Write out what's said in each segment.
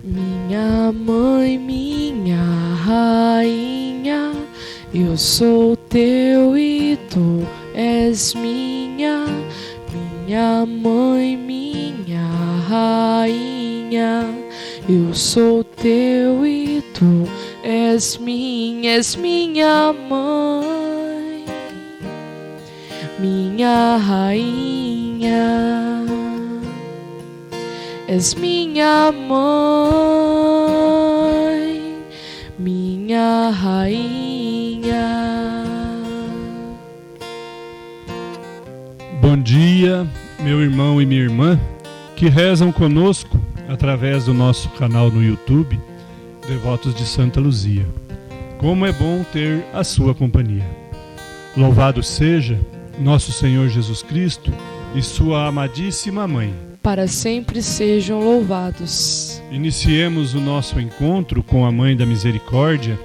Minha mãe, minha rainha, eu sou teu e tu és minha. Minha mãe, minha rainha, eu sou teu e tu és minha mãe, minha rainha, és minha mãe, minha rainha. Bom dia, meu irmão e minha irmã, que rezam conosco através do nosso canal no YouTube, Devotos de Santa Luzia. Como é bom ter a sua companhia. Louvado seja nosso Senhor Jesus Cristo e sua amadíssima Mãe. Para sempre sejam louvados. Iniciemos o nosso encontro com a Mãe da Misericórdia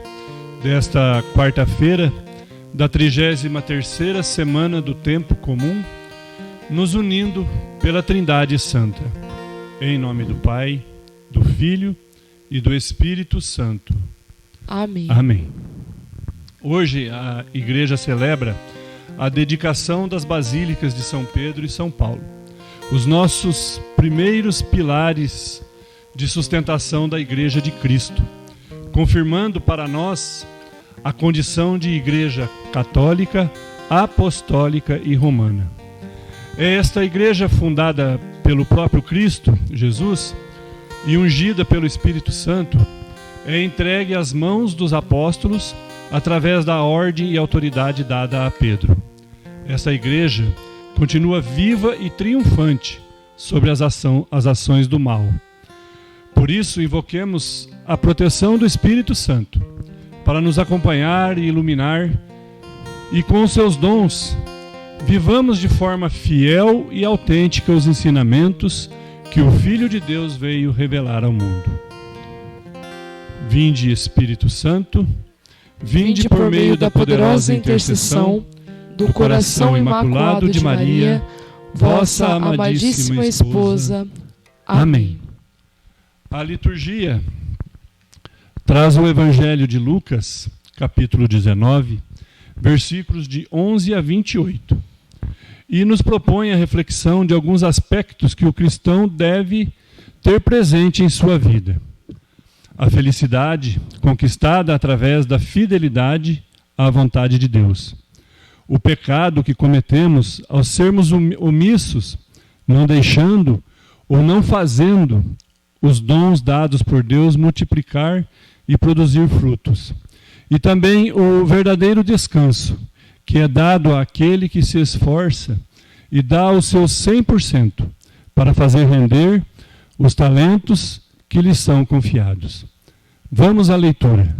desta quarta-feira da 33ª semana do Tempo Comum, nos unindo pela Trindade Santa. Em nome do Pai, do Filho e do Espírito Santo. Amém. Amém. Hoje a Igreja celebra a dedicação das Basílicas de São Pedro e São Paulo, os nossos primeiros pilares de sustentação da Igreja de Cristo, confirmando para nós a condição de Igreja católica, apostólica e romana. É esta Igreja fundada pelo próprio Cristo, Jesus, e ungida pelo Espírito Santo, é entregue às mãos dos apóstolos através da ordem e autoridade dada a Pedro. Esta Igreja continua viva e triunfante sobre as ações do mal. Por isso, invoquemos a proteção do Espírito Santo para nos acompanhar e iluminar, e com seus dons vivamos de forma fiel e autêntica os ensinamentos que o Filho de Deus veio revelar ao mundo. Vinde, Espírito Santo, vinde por meio da poderosa intercessão do coração imaculado de Maria, vossa amadíssima esposa. Amém. A liturgia traz o Evangelho de Lucas, capítulo 19, versículos de 11 a 28. E nos propõe a reflexão de alguns aspectos que o cristão deve ter presente em sua vida. A felicidade conquistada através da fidelidade à vontade de Deus. O pecado que cometemos ao sermos omissos, não deixando ou não fazendo os dons dados por Deus multiplicar e produzir frutos. E também o verdadeiro descanso, que é dado àquele que se esforça e dá o seu 100% para fazer render os talentos que lhe são confiados. Vamos à leitura.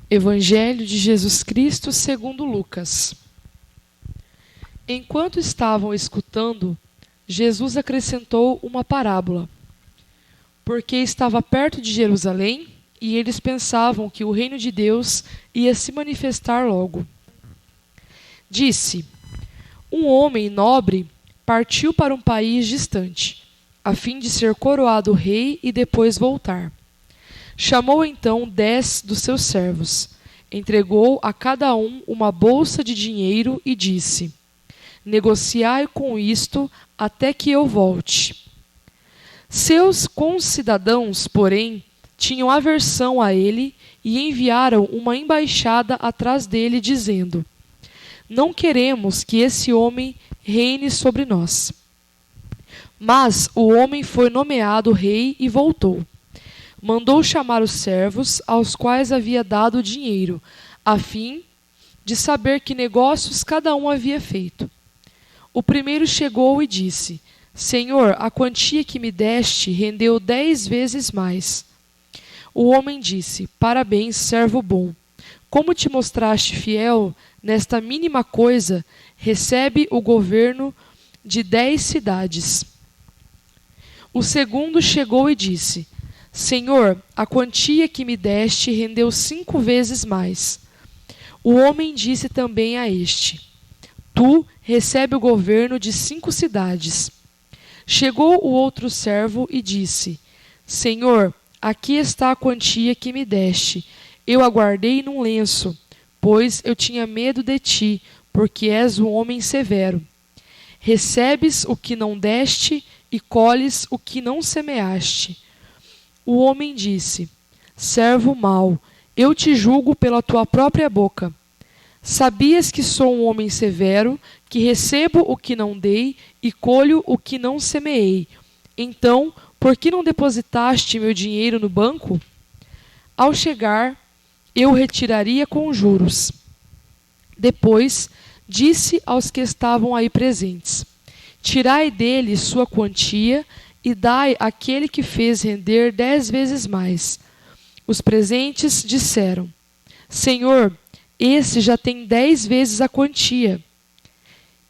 Evangelho de Jesus Cristo segundo Lucas. Enquanto estavam escutando, Jesus acrescentou uma parábola, porque estava perto de Jerusalém e eles pensavam que o reino de Deus ia se manifestar logo. Disse: um homem nobre partiu para um país distante, a fim de ser coroado rei e depois voltar. Chamou então 10 dos seus servos, entregou a cada um uma bolsa de dinheiro e disse: negociai com isto até que eu volte. Seus concidadãos, porém, tinham aversão a ele e enviaram uma embaixada atrás dele, dizendo: não queremos que esse homem reine sobre nós. Mas o homem foi nomeado rei e voltou. Mandou chamar os servos, aos quais havia dado o dinheiro, a fim de saber que negócios cada um havia feito. O primeiro chegou e disse: Senhor, a quantia que me deste rendeu 10 vezes mais. O homem disse: parabéns, servo bom. Como te mostraste fiel nesta mínima coisa, recebe o governo de 10 cidades. O segundo chegou e disse: Senhor, a quantia que me deste rendeu 5 vezes mais. O homem disse também a este: Tu recebe o governo de 5 cidades. Chegou o outro servo e disse: Senhor, aqui está a quantia que me deste. Eu a guardei num lenço, pois eu tinha medo de ti, porque és um homem severo. Recebes o que não deste e colhes o que não semeaste. O homem disse: servo mau, eu te julgo pela tua própria boca. Sabias que sou um homem severo, que recebo o que não dei e colho o que não semeei. Então, por que não depositaste meu dinheiro no banco? Ao chegar, eu o retiraria com juros. Depois, disse aos que estavam aí presentes: tirai dele sua quantia e dai àquele que fez render 10 vezes mais. Os presentes disseram: Senhor, esse já tem 10 vezes a quantia.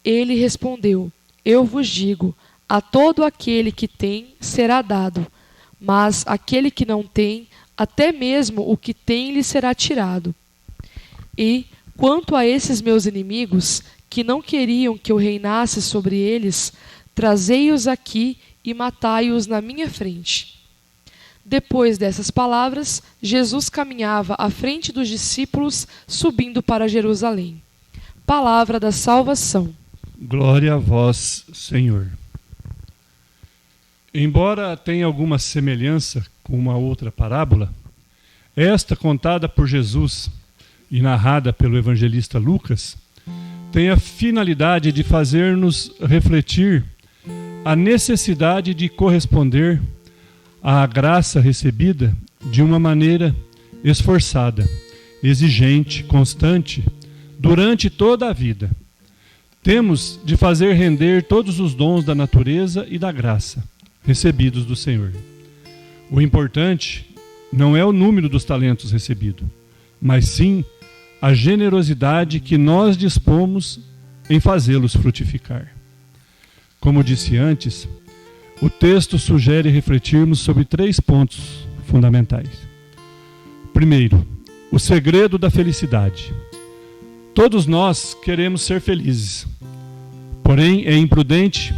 Ele respondeu: eu vos digo, a todo aquele que tem será dado, mas aquele que não tem, até mesmo o que tem lhe será tirado. E, quanto a esses meus inimigos, que não queriam que eu reinasse sobre eles, trazei-os aqui e matai-os na minha frente. Depois dessas palavras, Jesus caminhava à frente dos discípulos, subindo para Jerusalém. Palavra da salvação. Glória a vós, Senhor. Embora tenha alguma semelhança com uma outra parábola, esta, contada por Jesus e narrada pelo evangelista Lucas, tem a finalidade de fazer-nos refletir a necessidade de corresponder à graça recebida de uma maneira esforçada, exigente, constante, durante toda a vida. Temos de fazer render todos os dons da natureza e da graça recebidos do Senhor. O importante não é o número dos talentos recebidos, mas sim a generosidade que nós dispomos em fazê-los frutificar. Como disse antes, o texto sugere refletirmos sobre 3 pontos fundamentais. Primeiro, o segredo da felicidade. Todos nós queremos ser felizes, porém é imprudente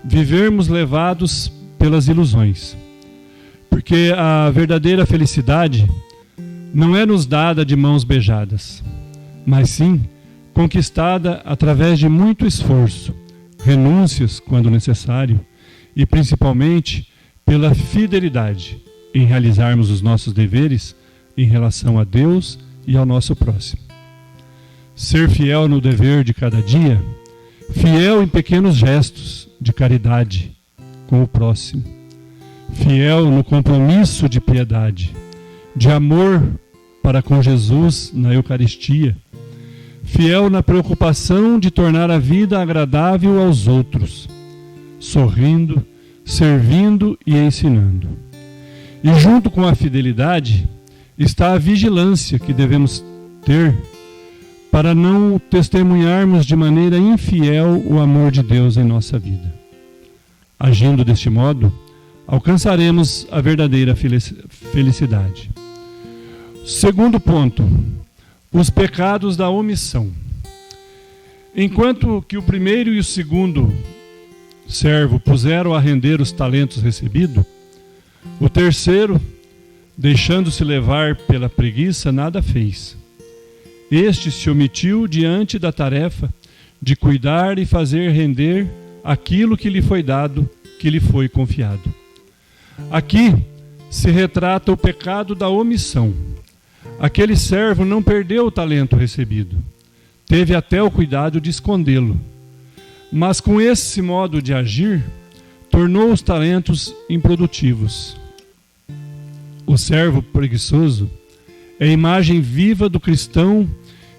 vivermos levados pelas ilusões, porque a verdadeira felicidade não é nos dada de mãos beijadas, mas sim conquistada através de muito esforço, renúncias quando necessário, e principalmente pela fidelidade em realizarmos os nossos deveres em relação a Deus e ao nosso próximo. Ser fiel no dever de cada dia, fiel em pequenos gestos de caridade com o próximo, fiel no compromisso de piedade, de amor para com Jesus na Eucaristia, fiel na preocupação de tornar a vida agradável aos outros, sorrindo, servindo e ensinando. E junto com a fidelidade está a vigilância que devemos ter para não testemunharmos de maneira infiel o amor de Deus em nossa vida. Agindo deste modo, alcançaremos a verdadeira felicidade. Segundo ponto, os pecados da omissão. Enquanto que o primeiro e o segundo servo puseram a render os talentos recebidos, o terceiro, deixando-se levar pela preguiça, nada fez. Este se omitiu diante da tarefa de cuidar e fazer render aquilo que lhe foi dado, que lhe foi confiado. Aqui se retrata o pecado da omissão. Aquele servo não perdeu o talento recebido, teve até o cuidado de escondê-lo. Mas com esse modo de agir, tornou os talentos improdutivos. O servo preguiçoso é a imagem viva do cristão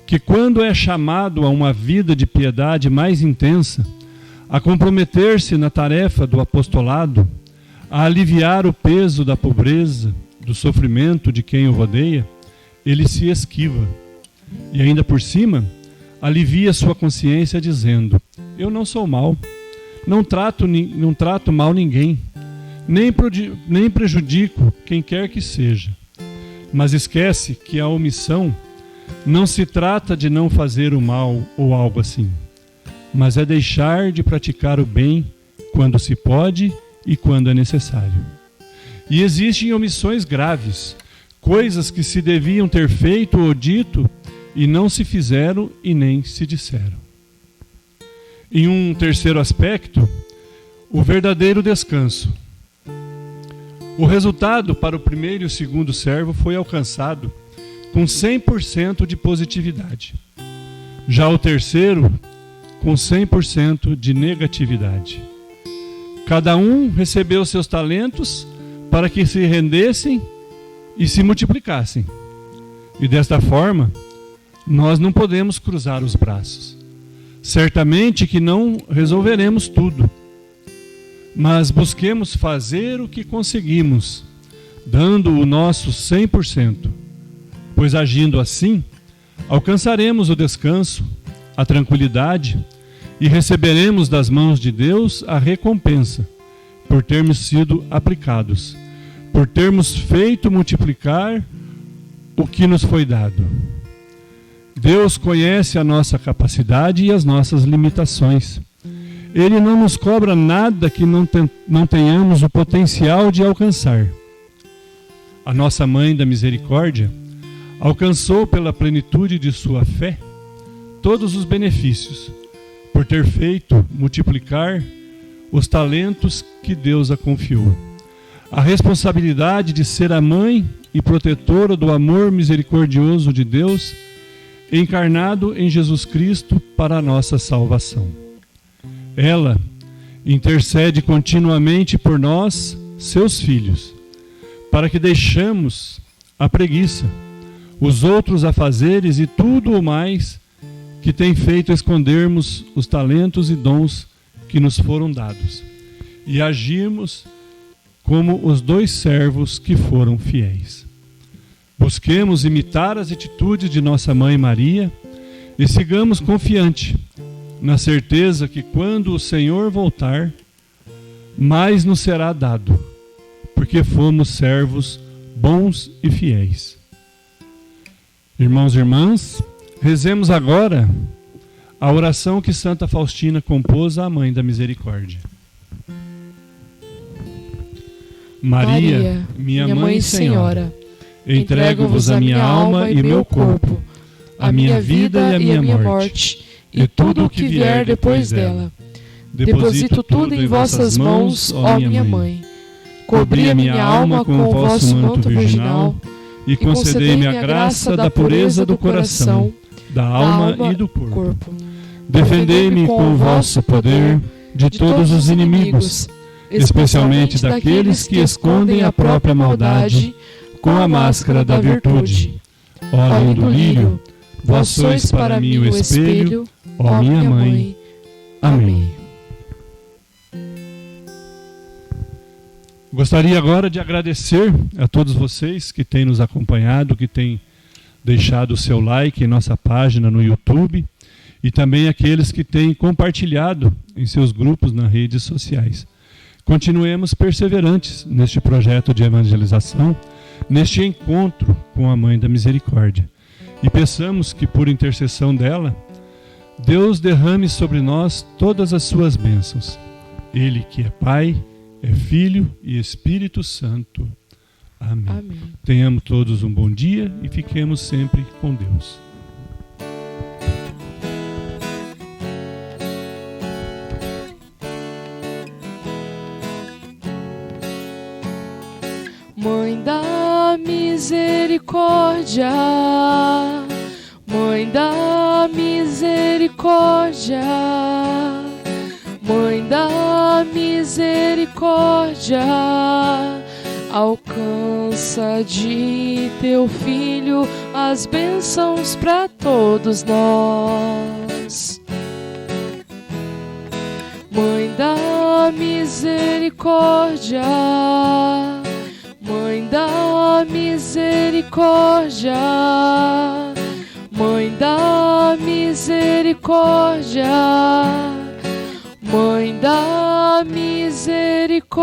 que, quando é chamado a uma vida de piedade mais intensa, a comprometer-se na tarefa do apostolado, a aliviar o peso da pobreza, do sofrimento de quem o rodeia, ele se esquiva. E ainda por cima, alivia sua consciência dizendo: eu não sou mau, não trato mal ninguém, nem prejudico quem quer que seja. Mas esquece que a omissão não se trata de não fazer o mal ou algo assim, mas é deixar de praticar o bem quando se pode e quando é necessário. E existem omissões graves, coisas que se deviam ter feito ou dito e não se fizeram e nem se disseram. Em um terceiro aspecto, o verdadeiro descanso. O resultado para o primeiro e o segundo servo foi alcançado com 100% de positividade. Já o terceiro, com 100% de negatividade. Cada um recebeu seus talentos para que se rendessem e se multiplicassem. E desta forma, nós não podemos cruzar os braços. Certamente que não resolveremos tudo, mas busquemos fazer o que conseguimos, dando o nosso 100%, pois agindo assim, alcançaremos o descanso, a tranquilidade e receberemos das mãos de Deus a recompensa por termos sido aplicados, por termos feito multiplicar o que nos foi dado. Deus conhece a nossa capacidade e as nossas limitações. Ele não nos cobra nada que não tenhamos o potencial de alcançar. A nossa Mãe da Misericórdia alcançou pela plenitude de sua fé todos os benefícios, por ter feito multiplicar os talentos que Deus a confiou. A responsabilidade de ser a mãe e protetora do amor misericordioso de Deus, encarnado em Jesus Cristo para a nossa salvação. Ela intercede continuamente por nós, seus filhos, para que deixemos a preguiça, os outros afazeres e tudo o mais que tem feito escondermos os talentos e dons que nos foram dados, e agirmos como os dois servos que foram fiéis. Busquemos imitar as atitudes de nossa Mãe Maria e sigamos confiante, na certeza que quando o Senhor voltar, mais nos será dado, porque fomos servos bons e fiéis. Irmãos e irmãs, rezemos agora a oração que Santa Faustina compôs à Mãe da Misericórdia. Maria, minha Mãe e Senhora, entrego-vos a minha alma e meu corpo, a minha vida e a minha morte, e tudo o que vier depois dela. Deposito tudo em vossas mãos, ó minha Mãe. Cobri a minha alma com o vosso manto virginal e concedei-me a graça da pureza do coração, da alma e do corpo. Defendei-me com o vosso poder de todos os inimigos, especialmente daqueles que escondem a própria maldade com a máscara da virtude. Ó lindo lírio, vós sois para mim o espelho, ó minha Mãe. Amém. Gostaria agora de agradecer a todos vocês que têm nos acompanhado, que têm deixado o seu like em nossa página no YouTube e também aqueles que têm compartilhado em seus grupos nas redes sociais. Continuemos perseverantes neste projeto de evangelização, neste encontro com a Mãe da Misericórdia. E peçamos que, por intercessão dela, Deus derrame sobre nós todas as suas bênçãos. Ele que é Pai, é Filho e Espírito Santo. Amém. Amém. Tenhamos todos um bom dia e fiquemos sempre com Deus. Mãe da Misericórdia, Mãe da Misericórdia, Mãe da Misericórdia, alcança de teu Filho as bênçãos para todos nós. Mãe da Misericórdia, Mãe da Misericórdia, Mãe da Misericórdia, Mãe da Misericórdia.